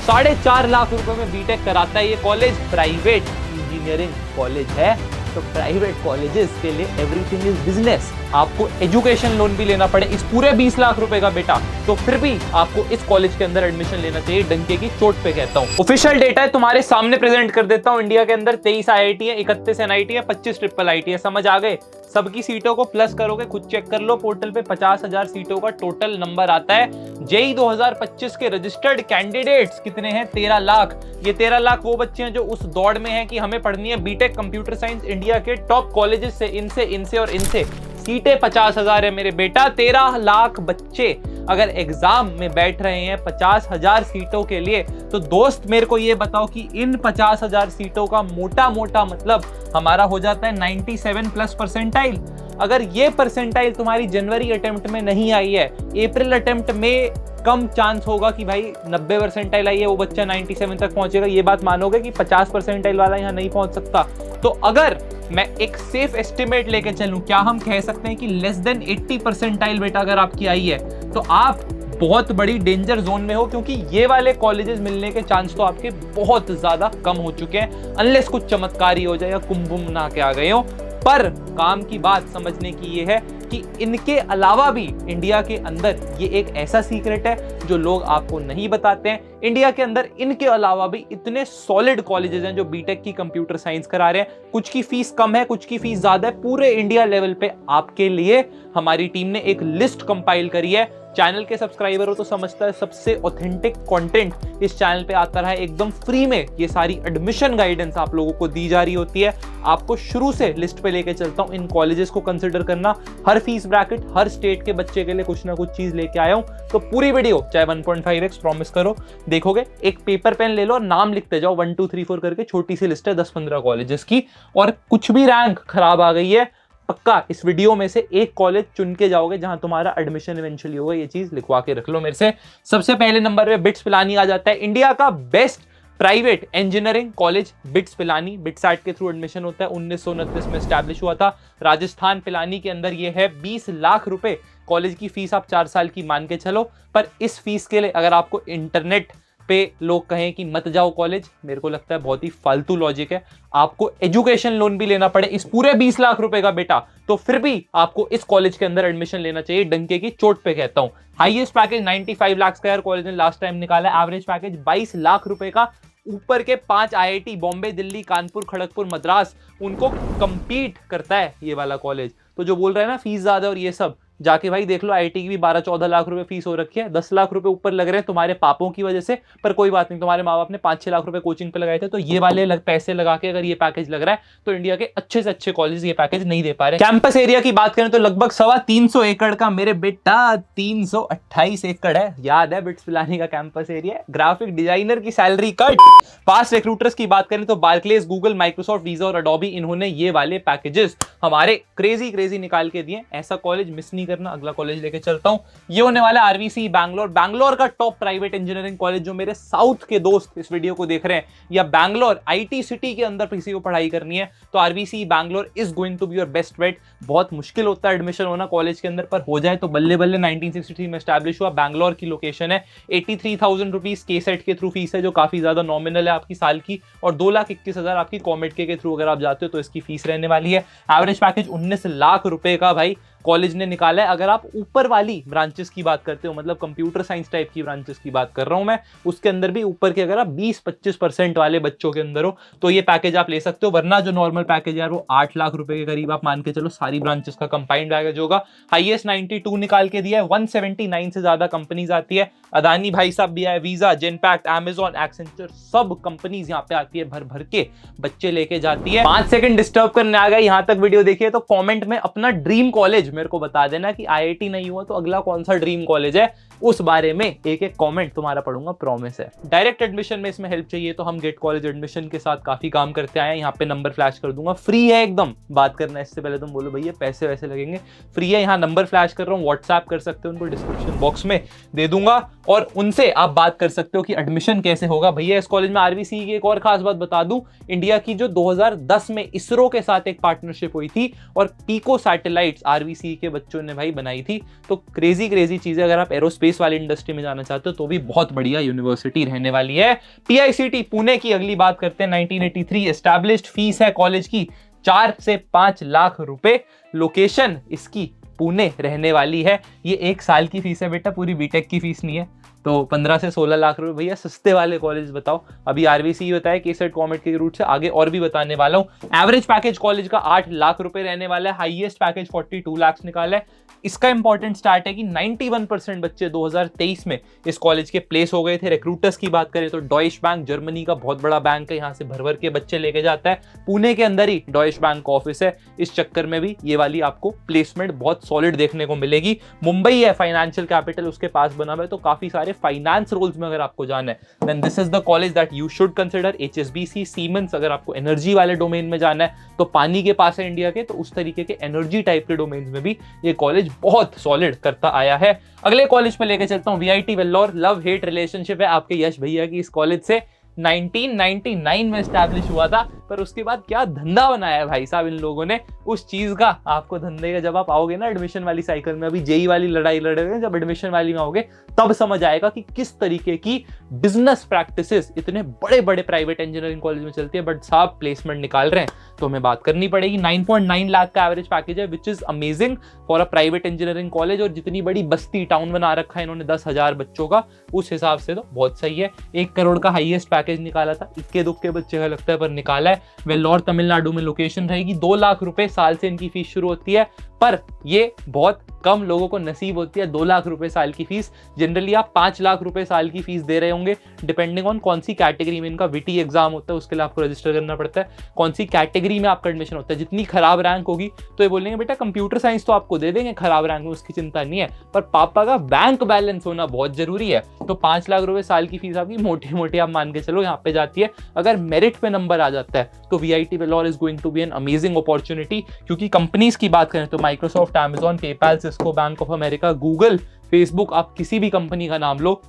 4.5 लाख रुपए में बीटेक कराता है ये कॉलेज। प्राइवेट इंजीनियरिंग कॉलेज है, तो प्राइवेट कॉलेजेस के लिए एवरीथिंग इज बिजनेस। आपको एजुकेशन लोन भी लेना पड़े इस पूरे 20 लाख रुपए का बेटा, तो फिर भी आपको इस कॉलेज के अंदर एडमिशन लेना चाहिए, डंके की चोट पे कहता हूं। ऑफिशियल डेटा है तुम्हारे सामने प्रेजेंट कर देता हूं। इंडिया के अंदर 23 आईआईटी है, 31 एनआईटी है, 25 ट्रिपल आईटी है। समझ आ गए? सबकी सीटों को प्लस करोगे, खुद चेक कर लो पोर्टल पे, 50,000 सीटों का टोटल नंबर आता है। जेई 2025 के रजिस्टर्ड कैंडिडेट्स कितने हैं? 13 लाख। ये 13 लाख वो बच्चे हैं जो उस दौड़ में हैं कि हमें पढ़नी है बीटेक कंप्यूटर साइंस इंडिया के टॉप कॉलेजेस से, इनसे और इनसे। सीटें 50,000 है मेरे बेटा। 13 लाख बच्चे अगर एग्जाम में बैठ रहे हैं 50,000 सीटों के लिए, तो दोस्त मेरे को ये बताओ कि इन 50,000 सीटों का मोटा मोटा मतलब हमारा हो जाता है 97 प्लस परसेंटाइल। अगर ये परसेंटाइल तुम्हारी जनवरी अटेम्प्ट में नहीं आई है, अप्रैल अटेम्प्ट में कम चांस होगा कि भाई 90 परसेंटाइल आई है, वो बच्चा 97 तक पहुंचेगा। ये बात मानोगे कि 50 परसेंटाइल वाला यहाँ नहीं पहुंच सकता? तो अगर मैं एक सेफ एस्टिमेट लेके चलूं, क्या हम कह सकते हैं कि लेस देन 80 परसेंटाइल बेटा अगर आपकी आई है, तो आप बहुत बड़ी डेंजर जोन में हो, क्योंकि ये वाले कॉलेजेस मिलने के चांस तो आपके बहुत ज्यादा कम हो चुके हैं, अनलेस कुछ चमत्कार ही हो जाए या कुंभ ना के आ गए हो। पर काम की बात समझने की ये है कि इनके अलावा भी इंडिया के अंदर ये एक ऐसा सीक्रेट है जो लोग आपको नहीं बताते हैं। इंडिया के अंदर इनके अलावा भी इतने सॉलिड कॉलेजेस हैं जो बीटेक की कंप्यूटर साइंस करा रहे हैं। कुछ की फीस कम है, कुछ की फीस ज्यादा है। पूरे इंडिया लेवल पे आपके लिए हमारी टीम ने एक लिस्ट कंपाइल करी है। चैनल के सब्सक्राइबर हो तो समझता है सबसे ऑथेंटिक कंटेंट इस चैनल पे आता रहा है, एकदम फ्री में ये सारी एडमिशन गाइडेंस आप लोगों को दी जा रही होती है। आपको शुरू से लिस्ट पे लेके चलता हूं, इन कॉलेजेस को कंसिडर करना। हर फीस ब्रैकेट, हर स्टेट के बच्चे के लिए कुछ ना कुछ चीज लेके आया हूं, तो पूरी वीडियो चाहे 1.5x प्रॉमिस करो देखोगे। एक पेपर पेन ले लो, नाम लिखते जाओ 1 2 3 4 करके। छोटी सी लिस्ट है 10-15 कॉलेजेस की, और कुछ भी रैंक खराब आ गई है, पक्का इस वीडियो में से एक कॉलेज चुन के जाओगे जहां तुम्हारा एडमिशन इवेंचुअली होगा। ये चीज लिखवा के रख लो मेरे से। सबसे पहले नंबर पे बिट्स पिलानी आ जाता है, इंडिया का best private engineering college BITS Pilani. BITSAT के थ्रू एडमिशन होता है, 1929 में स्टैब्लिश हुआ था। राजस्थान पिलानी के अंदर ये है। 20 लाख रुपए कॉलेज की फीस, आप 4 साल की मान के चलो। पर इस फीस के लिए अगर आपको इंटरनेट पे लोग कहें कि मत जाओ कॉलेज, मेरे को लगता है बहुत ही फालतू लॉजिक है। आपको एजुकेशन लोन भी लेना पड़े इस पूरे 20 लाख रुपए का बेटा, तो फिर भी आपको इस कॉलेज के अंदर एडमिशन लेना चाहिए, डंके की चोट पे कहता हूं। हाईएस्ट पैकेज 95 लाख का यार कॉलेज ने लास्ट टाइम निकाला है। एवरेज पैकेज 22 लाख रुपए का। ऊपर के 5 आईआईटी बॉम्बे, दिल्ली, कानपुर, खड़गपुर, मद्रास, उनको कंपीट करता है ये वाला कॉलेज। तो जो बोल रहे हैं ना फीस ज्यादा और ये सब, जाके भाई देख लो, आईटी की भी 12-14 लाख रुपए फीस हो रखी है। 10 लाख रुपए ऊपर लग रहे हैं तुम्हारे पापों की वजह से, पर कोई बात नहीं, तुम्हारे माँ बाप ने 5-6 लाख रुपए कोचिंग पे लगाए थे, तो ये वाले पैसे लगा के अगर ये पैकेज लग रहा है, तो इंडिया के अच्छे से अच्छे कॉलेज ये पैकेज नहीं दे पा रहे। कैंपस एरिया की बात करें तो लगभग 325 एकड़ का मेरे बेटा 328 एकड़ है। याद है बिट्स पिलानी का कैंपस एरिया। ग्राफिक डिजाइनर की सैलरी कट। फास्ट रिक्रूटर्स की बात करें तो बार्कलेज, गूगल, माइक्रोसॉफ्ट, वीजा और अडोबी, इन्होंने ये वाले पैकेजेस हमारे क्रेजी निकाल के दिए। ऐसा कॉलेज मिस नहीं करना। अगला कॉलेज लेके चलता हूं, ये होने वाला है आरवीसी बैंगलोर। बैंगलोर का टॉप प्राइवेट इंजीनियरिंग कॉलेज। जो मेरे साउथ के दोस्त इस वीडियो को देख रहे हैं या बैंगलोर आईटी सिटी के अंदर किसी को पढ़ाई करनी है, तो RVC Bangalore is going to be your best bet. बहुत मुश्किल होता है एडमिशन होना कॉलेज के अंदर, पर हो जाए तो बल्ले बल्ले। 1963 में स्टैब्लिश हुआ। बैंगलोर की लोकेशन है। 83,000 रुपीज के सेट के थ्रू फीस है, जो काफी ज्यादा नॉमिनल है आपकी साल की, और 2,21,000 आपकी कॉमेड के थ्रू अगर आप जाते हो तो इसकी फीस रहने वाली है। एवरेज पैकेज 19 लाख रुपए का भाई कॉलेज ने निकाला है। अगर आप ऊपर वाली ब्रांचेस की बात करते हो, मतलब कंप्यूटर साइंस टाइप की ब्रांचेस की बात कर रहा हूं मैं, उसके अंदर भी ऊपर के अगर आप 20-25% वाले बच्चों के अंदर हो तो ये पैकेज आप ले सकते हो। वरना जो नॉर्मल पैकेज है वो 8 लाख रुपए के करीब आप मान के चलो, सारी ब्रांचेस का कंबाइंड पैकेज होगा। हाईएस्ट 92 निकाल के दिया है। 179 से ज्यादा कंपनीज आती है। अदानी भाई साहब भी आए, वीजा, जेनपैक्ट, अमेजॉन, एक्सेंचर, सब कंपनीज यहाँ पे आती है, भर भर के बच्चे लेके जाती है। 5 सेकंड डिस्टर्ब करने आ गए, यहाँ तक वीडियो देखिए तो कमेंट में अपना ड्रीम कॉलेज मेरे को बता देना कि आईआईटी नहीं हुआ तो अगला कौन सा ड्रीम कॉलेज है, उस बारे में एक एक कमेंट तुम्हारा पढ़ूंगा, प्रॉमिस है। डायरेक्ट एडमिशन में इसमें हेल्प चाहिए तो हम गेट कॉलेज एडमिशन के साथ काफी काम करते आए हैं। यहाँ पे नंबर फ्लैश कर दूंगा, फ्री है एकदम। बात करना इससे पहले तुम बोलो भैया पैसे वैसे लगेंगे, फ्री है। यहाँ नंबर फ्लैश कर रहा हूँ, व्हाट्सएप कर सकते हो, उनको डिस्क्रिप्शन बॉक्स में दे दूंगा, और उनसे आप बात कर सकते हो कि एडमिशन कैसे होगा। भैया इस कॉलेज में आरवीसी की एक और खास बात बता दूं, इंडिया की जो 2010 में इसरो के साथ एक पार्टनरशिप हुई थी और पीको सैटेलाइट्स आरवीसी आरवीसी के बच्चों ने भाई बनाई थी। तो क्रेजी चीजें, अगर आप एरोस्पेस वाली इंडस्ट्री में जाना चाहते हो तो भी बहुत बढ़िया यूनिवर्सिटी रहने वाली है। पीआईसीटी पुणे की अगली बात करते हैं। 1983 एस्टैब्लिश्ड, फीस है कॉलेज की 4 से 5 लाख रुपए। लोकेशन इसकी पुणे रहने वाली है। ये 1 साल की फीस है बेटा, पूरी बीटेक की फीस नहीं है। तो 15 से 16 लाख रुपए भैया, सस्ते वाले कॉलेज बताओ। अभी आरवीसी बताया, केसेट कॉमेट के रूट से आगे और भी बताने वाला हूं। एवरेज पैकेज कॉलेज का 8 लाख रुपए रहने वाला है। हाईएस्ट पैकेज 42 लाख निकाला है। इसका इंपॉर्टेंट स्टार्ट है कि 91% बच्चे 2023 में इस कॉलेज के प्लेस हो गए थे। रिक्रूटर्स की बात करें तो डॉइश बैंक, जर्मनी का बहुत बड़ा बैंक है, यहाँ से भर के बच्चे लेके जाता है। पुणे के अंदर ही डॉइश बैंक का ऑफिस है। इस चक्कर में भी ये वाली आपको प्लेसमेंट बहुत सॉलिड देखने को मिलेगी। मुंबई है फाइनेंशियल कैपिटल, उसके पास बना हुआ है, तो काफी सारे फाइनेंस रोल्स में अगर आपको जाना है then this is the college that you should consider. HSBC, Siemens, अगर आपको एनर्जी वाले डोमेन में जाना है तो पानी के पास है इंडिया के, तो उस तरीके के एनर्जी टाइप के डोमेन में भी ये कॉलेज बहुत सॉलिड करता आया है। अगले कॉलेज पे लेके चलता हूं, VIT Vellore. Love hate relationship है आपके यश भैया की इस कॉलेज से। 1999 में स्टैब्लिश हुआ था, पर उसके बाद क्या धंधा बनाया है भाई साहब इन लोगों ने। उस चीज का आपको धंधे का जब आप आओगे ना एडमिशन वाली साइकिल में, अभी जेई वाली लड़ाई लड़ोगे, जब एडमिशन वाली में आओगे तब समझ आएगा कि किस तरीके की बिजनेस प्रैक्टिसेस इतने बड़े बड़े प्राइवेट इंजीनियरिंग कॉलेज में चलती है। बट साहब प्लेसमेंट निकाल रहे हैं तो हमें बात करनी पड़ेगी। 9.9 लाख का एवरेज पैकेज है, which is amazing for a private engineering college. और जितनी बड़ी बस्ती टाउन बना रखा है इन्होंने 10,000 बच्चों का, उस हिसाब से तो बहुत सही है। 1 करोड़ का हाईएस्ट पैकेज निकाला था, इक्के दुक्के बच्चे का लगता है पर निकाला है। वेल्लोर तमिलनाडु में लोकेशन रहेगी। 2 लाख रुपए साल से इनकी फीस शुरू होती है, पर ये बहुत कम लोगों को नसीब होती है 2 लाख रुपए साल की फीस। जनरली आप 5 लाख रुपए साल की फीस दे रहे होंगे, डिपेंडिंग ऑन कौन सी कैटेगरी में इनका विटी एग्जाम होता है, उसके लिए आपको रजिस्टर करना पड़ता है, कौन सी कैटेगरी में आपका एडमिशन होता है। जितनी खराब रैंक होगी तो ये बोलेंगे बेटा कंप्यूटर साइंस तो आपको दे देंगे खराब रैंक में, उसकी चिंता नहीं है, पर पापा का बैंक बैलेंस होना बहुत जरूरी है। तो 5 लाख रुपए साल की फीस आपकी मोटी मोटी आप मान के चलो यहाँ पे जाती है। अगर मेरिट पे नंबर आ जाता है तो VIT Vellore is going to be an amazing opportunity. क्योंकि कंपनीज की बात करें तो Microsoft, Amazon, PayPal, Cisco, bank of America, Google, Facebook, आप किसी भी कंपनी का नाम लो,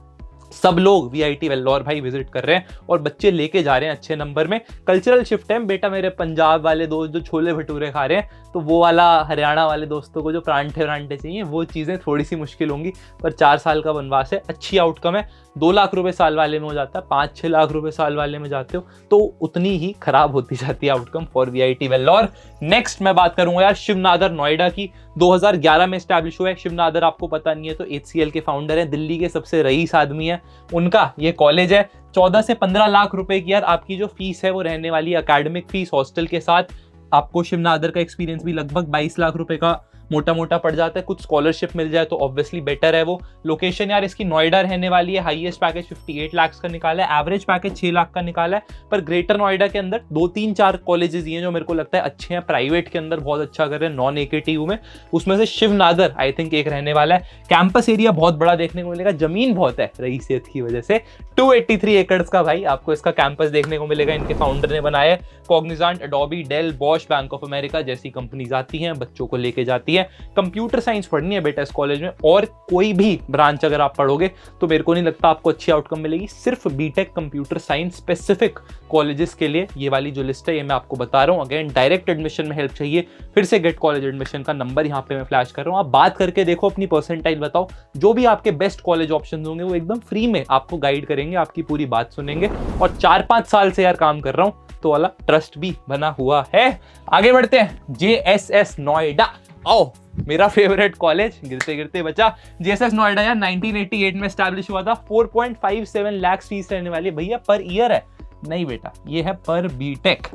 सब लोग वीआईटी वेल्लोर भाई विजिट कर रहे हैं और बच्चे लेके जा रहे हैं अच्छे नंबर में। कल्चरल शिफ्ट है बेटा, मेरे पंजाब वाले दोस्त जो छोले भटूरे खा रहे हैं, तो वो वाला हरियाणा वाले दोस्तों को जो परांठे चाहिए वो चीज़ें थोड़ी सी मुश्किल होंगी, पर 4 साल का वनवास है, अच्छी आउटकम है। 2 लाख रुपए साल वाले में हो जाता है, 5-6 लाख रुपए साल वाले में जाते हो तो उतनी ही खराब होती जाती है outcome for VIT Vellore. Next मैं बात करूंगा यार शिवनादर नोएडा की। 2011 में स्टैब्लिश हुआ है। शिवनादर आपको पता नहीं है तो HCL के फाउंडर हैं, दिल्ली के सबसे रईस आदमी है, उनका ये कॉलेज है। 14 से 15 लाख रुपए की यार आपकी जो फीस है वो रहने वाली है, अकेडमिक फीस हॉस्टल के साथ। आपको शिवनादर का एक्सपीरियंस भी लगभग 22 लाख रुपए का मोटा मोटा पड़ जाता है। कुछ स्कॉलरशिप मिल जाए तो ऑब्वियसली बेटर है वो। लोकेशन यार इसकी नोएडा रहने वाली है। हाईएस्ट पैकेज 58 लाख का निकाला है, एवरेज पैकेज 6 लाख का निकाला है। पर ग्रेटर नोएडा के अंदर 2-3-4 कॉलेजेस हैं जो मेरे को लगता है अच्छे हैं, प्राइवेट के अंदर बहुत अच्छा कर रहे हैं, नॉन AKTU में। उसमें से शिवनादर आई थिंक एक रहने वाला है। कैंपस एरिया बहुत बड़ा देखने को मिलेगा, जमीन बहुत है रईसियत की वजह से। 283 एकड़्स का भाई आपको इसका कैंपस देखने को मिलेगा, इनके फाउंडर ने बनाया है। Cognizant, Adobe, Dell, Bosch, bank of America जैसी कंपनीज आती हैं, बच्चों को लेके जाती है। कंप्यूटर साइंस पढ़नी है बेटा इस कॉलेज में, और कोई भी ब्रांच अगर आप पढ़ोगे तो मेरे को नहीं लगता आपको अच्छी आउटकम मिलेगी। सिर्फ B Tech computer science specific colleges के लिए ये वाली जो लिस्ट है ये मैं आपको बता रहा हूँ। अगेन डायरेक्ट एडमिशन में हेल्प चाहिए, फिर से गेट कॉलेज एडमिशन का नंबर यहाँ पे मैं फ्लैश कर रहा हूँ। आप बात करके देखो, अपनी परसेंटाइल बताओ, जो भी आपके बेस्ट कॉलेज ऑप्शन होंगे वो एकदम फ्री में आपको गाइड करेंगे, आपकी पूरी बात सुनेंगे। और 4-5 साल से यार काम कर रहा हूँ तो वाला ट्रस्ट भी बना हुआ है। आगे बढ़ते हैं, JSS नोएडा। आओ मेरा फेवरेट कॉलेज, गिरते गिरते बचा। JSS नोएडा यार 1988 में स्टैब्लिश हुआ था। 4.57 लाख फीस रहने वाली है भैया, पर ईयर है नहीं बेटा, ये है पर बीटेक।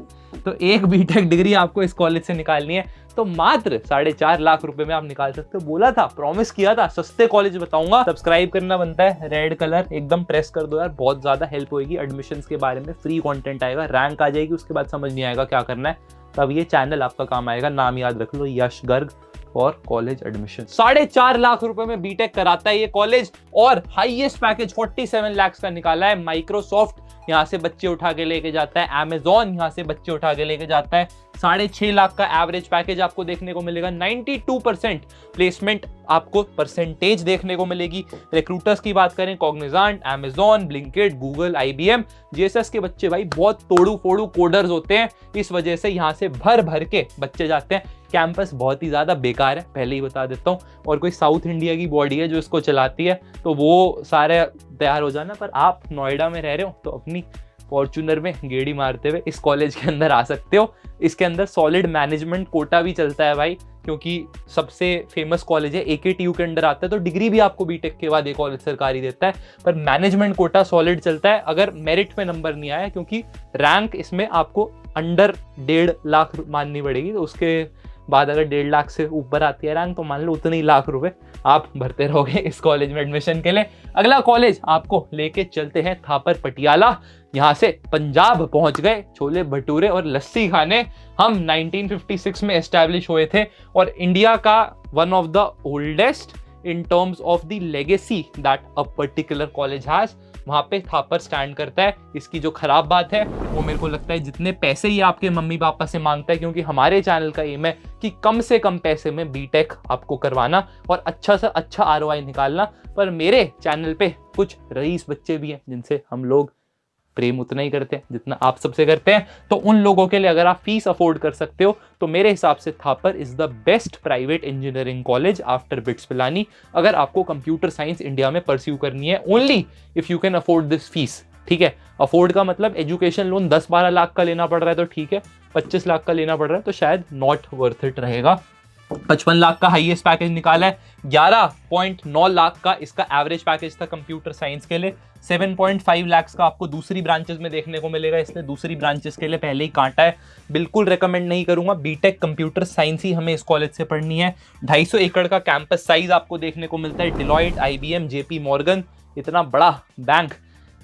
तो एक बीटेक डिग्री आपको इस कॉलेज से निकालनी है तो मात्र 4.5 लाख रुपए में आप निकाल सकते हो। बोला था, प्रॉमिस किया था, सस्ते कॉलेज बताऊंगा। सब्सक्राइब करना बनता है, रेड कलर एकदम प्रेस कर दो यार, बहुत ज्यादा हेल्प होगी। एडमिशंस के बारे में फ्री कंटेंट आएगा, रैंक आ जाएगी, उसके बाद समझ नहीं आएगा क्या करना है, तब ये चैनल आपका काम आएगा। नाम याद रख लो, यश गर्ग और कॉलेज एडमिशन। 4.5 लाख रुपए में बीटेक कराता है ये कॉलेज, और हाईएस्ट पैकेज 47 लाख का निकाला है। माइक्रोसॉफ्ट यहाँ से बच्चे उठा के लेके जाता है, अमेजॉन यहाँ से बच्चे उठा के लेके जाता है। 6.5 लाख का एवरेज पैकेज आपको देखने को मिलेगा। 92% प्लेसमेंट आपको परसेंटेज देखने को मिलेगी। रिक्रूटर्स की बात करें, Cognizant, Amazon, Blinkit, Google, IBM। JSS के बच्चे भाई बहुत तोड़ू फोड़ू कोडर्स होते हैं, इस वजह से यहाँ से भर भर के बच्चे जाते हैं। कैंपस बहुत ही ज़्यादा बेकार है, पहले ही बता देता हूँ, और कोई साउथ इंडिया की बॉडी है जो इसको चलाती है, तो वो सारे तैयार हो जाना। पर आप नोएडा में रह रहे हो तो अपनी फॉर्च्यूनर में गेड़ी मारते हुए इस कॉलेज के अंदर आ सकते हो। इसके अंदर सॉलिड मैनेजमेंट कोटा भी चलता है भाई, क्योंकि सबसे फेमस कॉलेज है, AKTU के अंडर आता है, तो डिग्री भी आपको बीटेक के बाद एक कॉलेज सरकारी देता है, पर मैनेजमेंट कोटा सॉलिड चलता है अगर मेरिट में नंबर नहीं आया, क्योंकि रैंक इसमें आपको अंडर 1.5 लाख माननी पड़ेगी, तो उसके बाद अगर 1.5 लाख से ऊपर आती है रैंक तो मान लो उतने ही लाख रुपए आप भरते रहोगे इस कॉलेज में एडमिशन के लिए। अगला कॉलेज आपको लेके चलते हैं थापर पटियाला। यहाँ से पंजाब पहुंच गए छोले भटूरे और लस्सी खाने। हम 1956 में एस्टैब्लिश हुए थे और इंडिया का one of the oldest in terms of the legacy that a particular college has, वहां पे थापर स्टैंड करता है। इसकी जो खराब बात है वो मेरे को लगता है जितने पैसे ये आपके मम्मी पापा से मांगता है, क्योंकि हमारे चैनल का एम है कि कम से कम पैसे में बीटेक आपको करवाना और अच्छा से अच्छा ROI निकालना, पर मेरे चैनल पे कुछ रईस बच्चे भी हैं जिनसे हम लोग प्रेम उतना ही करते हैं जितना आप सबसे करते हैं, तो उन लोगों के लिए अगर आप फीस अफोर्ड कर सकते हो तो मेरे हिसाब से Thapar is the best private engineering college after bits Pilani, अगर आपको कंप्यूटर साइंस इंडिया में परस्यू करनी है, only if you can afford this fees. ठीक है, अफोर्ड का मतलब एजुकेशन लोन 10-12 लाख का लेना पड़ रहा है तो ठीक है, 25 लाख का लेना पड़ रहा है तो शायद नॉट वर्थ इट रहेगा। 55 लाख का हाईएस्ट पैकेज निकाला है, 11.9 लाख का इसका एवरेज पैकेज था कंप्यूटर साइंस के लिए, 7.5 लाख का आपको दूसरी ब्रांचेस में देखने को मिलेगा, इसलिए दूसरी ब्रांचेस के लिए पहले ही कांटा है। बिल्कुल रेकमेंड नहीं करूंगा, बीटेक कंप्यूटर साइंस ही हमें इस कॉलेज से पढ़नी है। 250 एकड़ का कैंपस साइज आपको देखने को मिलता है। डिलॉयट, IBM, JP मॉर्गन, इतना बड़ा बैंक,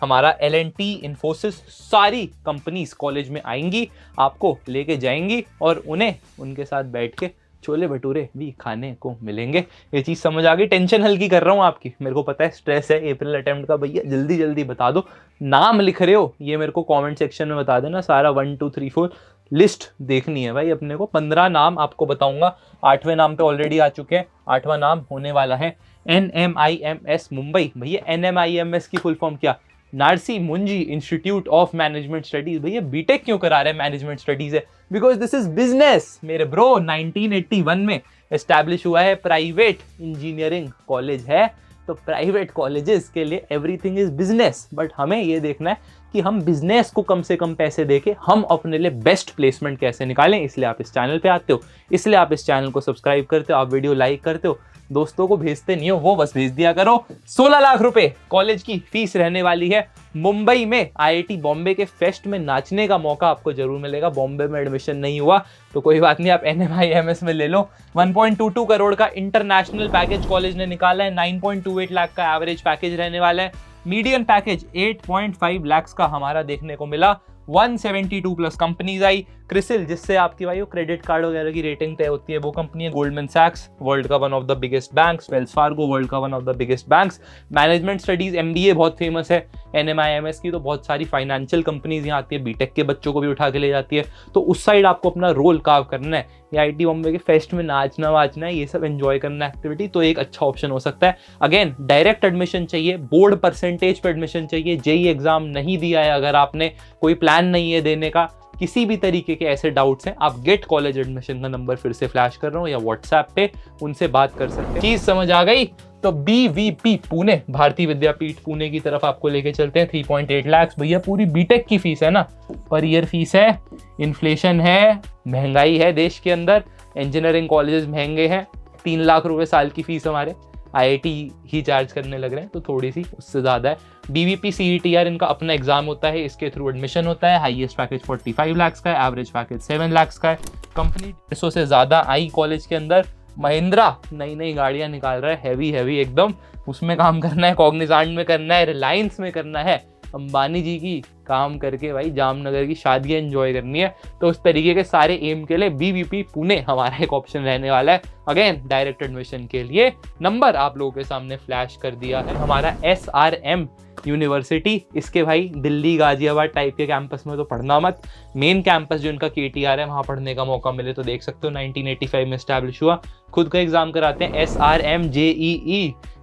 हमारा L&T, इन्फोसिस, सारी कंपनीज कॉलेज में आएंगी, आपको लेके जाएंगी और उन्हें उनके साथ बैठ के छोले भटूरे भी खाने को मिलेंगे। ये चीज़ समझ आ गई? टेंशन हल्की कर रहा हूँ आपकी, मेरे को पता है स्ट्रेस है अप्रैल अटेम्प्ट का, भैया जल्दी जल्दी बता दो। नाम लिख रहे हो ये मेरे को कमेंट सेक्शन में बता देना, सारा 1 2 3 4 लिस्ट देखनी है भाई अपने को। 15 नाम आपको बताऊंगा, 8वें नाम पे ऑलरेडी आ चुके हैं, 8वां नाम होने वाला है NMIMS मुंबई। भैया NMIMS की फुल फॉर्म क्या? नारसी मुंजी इंस्टीट्यूट ऑफ मैनेजमेंट स्टडीज। भैया बीटेक क्यों करा रहे हैं मैनेजमेंट स्टडीज है? बिकॉज दिस इज बिजनेस मेरे ब्रो। 1981 में एस्टैब्लिश हुआ है, प्राइवेट इंजीनियरिंग कॉलेज है, तो प्राइवेट कॉलेजेस के लिए एवरीथिंग इज बिजनेस, बट हमें ये देखना है कि हम बिजनेस को कम से कम पैसे देके हम अपने लिए बेस्ट प्लेसमेंट कैसे निकालें। इसलिए आप इस चैनल पे आते हो, इसलिए आप इस चैनल को सब्सक्राइब करते हो, आप वीडियो लाइक करते हो, दोस्तों को भेजते नहीं हो, वो बस भेज दिया करो। 16 लाख रुपए कॉलेज की फीस रहने वाली है। मुंबई में IIT बॉम्बे के फेस्ट में नाचने का मौका आपको जरूर मिलेगा। बॉम्बे में एडमिशन नहीं हुआ तो कोई बात नहीं, आप NMIMS में ले लो। 1.22 करोड़ का इंटरनेशनल पैकेज कॉलेज ने निकाला है, 9.28 लाख का एवरेज पैकेज रहने वाला है। मीडियन पैकेज 8.5 लाख का हमारा देखने को मिला। 172 प्लस कंपनीज आई। क्रिसिल, जिससे आपकी भाई क्रेडिट कार्ड वगैरह की रेटिंग तय होती है, वो कंपनी है। गोल्डमैन सैक्स, वर्ल्ड का one of the biggest banks. Wells Fargo, world का one of the biggest banks. Management studies MBA बहुत फेमस है NMIMS की, तो बहुत सारी फाइनेंशियल कंपनीज यहाँ आती है, बीटेक के बच्चों को भी उठा के ले जाती है, तो उस साइड आपको अपना रोल कार्व करना है। या IIT बॉम्बे के फेस्ट में नाचना वाचना है, ये सब एंजॉय करना एक्टिविटी, तो एक अच्छा ऑप्शन हो सकता है। अगेन डायरेक्ट एडमिशन चाहिए, बोर्ड परसेंटेज पे एडमिशन चाहिए। JEE एग्जाम नहीं दिया है अगर आपने, कोई प्लान नहीं है देने का, किसी भी तरीके के ऐसे डाउट्स हैं, आप गेट कॉलेज एडमिशन का नंबर फिर से फ्लैश कर रहा हूँ या व्हाट्सएप पे उनसे बात कर सकते हैं। चीज समझ आ गई? तो BVP पुणे, भारतीय विद्यापीठ पुणे की तरफ आपको लेके चलते हैं। 3.8 लाख भैया पूरी बीटेक की फीस है ना, पर ईयर फीस है। इन्फ्लेशन है, महंगाई है देश के अंदर, इंजीनियरिंग कॉलेजेस महंगे हैं। 3 लाख रुपए साल की फीस हमारे IIT ही चार्ज करने लग रहे हैं, तो थोड़ी सी उससे ज़्यादा है। BVP CETR इनका अपना एग्जाम होता है, इसके थ्रू एडमिशन होता है। हाईएस्ट पैकेज 45 लाख का है, एवरेज पैकेज 7 लाख का है। कंपनी 150 से ज़्यादा आई कॉलेज के अंदर। महिंद्रा नई नई गाड़ियाँ निकाल रहा है, हैवी एकदम, उसमें काम करना है। कॉग्निजेंट में करना है, रिलायंस में करना है, अंबानी जी की काम करके भाई जामनगर की शादियां एंजॉय करनी है। तो उस तरीके के सारे एम के लिए BVP पुणे हमारा एक ऑप्शन रहने वाला है। अगेन डायरेक्ट एडमिशन के लिए नंबर आप लोगों के सामने फ्लैश कर दिया है। हमारा SRM यूनिवर्सिटी, इसके भाई दिल्ली गाजियाबाद टाइप के कैंपस में तो पढ़ना मत, मेन कैंपस जो इनका KTR है वहाँ पढ़ने का मौका मिले तो देख सकते हो। 1985 में स्टैब्लिश हुआ, खुद का एग्जाम कराते हैं। SRM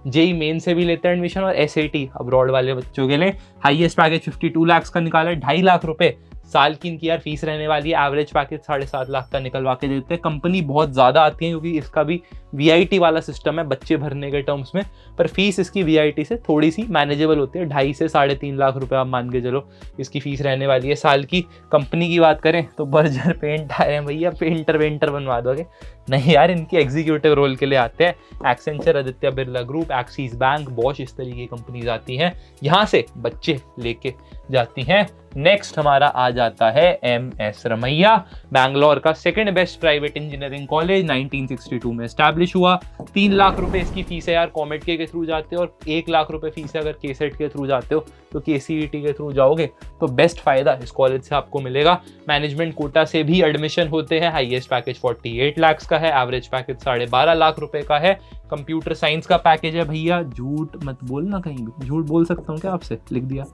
JEE मेन से भी लेते हैं एडमिशन, और SAT अब्रॉड वाले बच्चों के लिए। हाईएस्ट पैकेज 52 लाख का निकाला है। 2.5 लाख रुपए साल की इनकी यार फीस रहने वाली है, एवरेज पैकेज 7.5 लाख का निकलवा के देते हैं। कंपनी बहुत ज़्यादा आती है क्योंकि इसका भी वीआईटी वाला सिस्टम है बच्चे भरने के टर्म्स में, पर फीस इसकी वीआईटी से थोड़ी सी मैनेजेबल होती है। 2.5 से 3.5 लाख रुपए आप मान के चलो इसकी फीस रहने वाली है साल की। कंपनी की बात करें तो बर्जर पेंट आ रहे हैं भैया, पेंटर बनवा दोगे? नहीं यार, इनकी एग्जीक्यूटिव रोल के लिए आते हैं। Accenture, Aditya Birla group, axis bank, Bosch, इस तरीके की कंपनीज आती हैं, यहाँ से बच्चे लेके जाती हैं। नेक्स्ट हमारा आ जाता है MS रमैया, बैंगलोर का second best private engineering college, 1962 में एस्टैब्लिश हुआ। 3 लाख रुपए इसकी फीस है यार, कॉमेट के थ्रू जाते हो, और 1 लाख रुपए फीस है अगर KCET के थ्रू जाते हो, तो KCET के थ्रू जाओगे तो बेस्ट फायदा इस कॉलेज से आपको मिलेगा। मैनेजमेंट कोटा से भी एडमिशन होते हैं। हाईएस्ट पैकेज 48 लाख का है, एवरेज पैकेज 12.5 लाख रुपए का है। कंप्यूटर साइंस का पैकेज है भैया, झूठ मत बोलना कहीं भी, झूठ बोल सकता हूँ क्या आपसे, लिख दिया।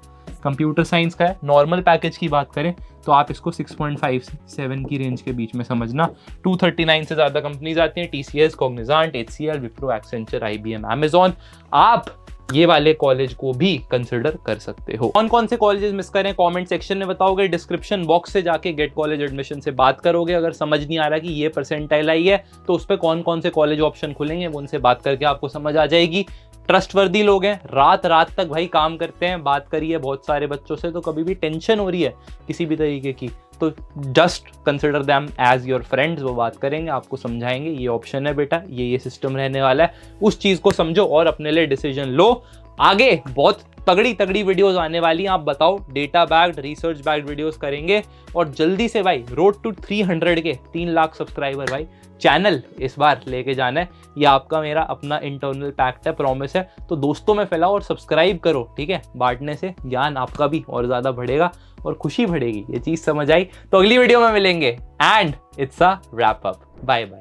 कंप्यूटर साइंस का है। नॉर्मल पैकेज की बात करें तो आप इसको 6.5 से 7 की रेंज के बीच में समझना। 239 से ज़्यादा कंपनीज आती हैं, TCS, Cognizant, HCL, Wipro, Accenture, IBM, Amazon। आप ये वाले कॉलेज को भी कंसिडर कर सकते हो। कौन कौन से कॉलेजेस मिस करें कमेंट सेक्शन में बताओगे, डिस्क्रिप्शन बॉक्स से जाके गेट कॉलेज एडमिशन से बात करोगे। अगर समझ नहीं आ रहा कि ये परसेंटाइल आई है तो उस पर कौन कौन से कॉलेज ऑप्शन खुलेंगे, वो उनसे बात करके आपको समझ आ जाएगी। ट्रस्टवर्दी लोग हैं, रात तक भाई काम करते हैं। बात करिए बहुत सारे बच्चों से, तो कभी भी टेंशन हो रही है किसी भी तरीके की तो just consider them as your friends. वो बात करेंगे, आपको समझाएंगे ये ऑप्शन है बेटा, ये सिस्टम रहने वाला है, उस चीज़ को समझो और अपने लिए डिसीजन लो। आगे बहुत तगड़ी वीडियोस आने वाली हैं, आप बताओ, data backed, research backed videos करेंगे। और जल्दी से भाई रोड टू 300 के 3 लाख सब्सक्राइबर भाई चैनल इस बार लेके जाना है। ये आपका मेरा अपना इंटरनल पैक्ट है, प्रॉमिस है। तो दोस्तों में फैलाओ और सब्सक्राइब करो, ठीक है। बांटने से ज्ञान आपका भी और ज़्यादा बढ़ेगा और खुशी बढ़ेगी। ये चीज़ समझ आई तो अगली वीडियो में मिलेंगे। And it's a wrap up. Bye bye.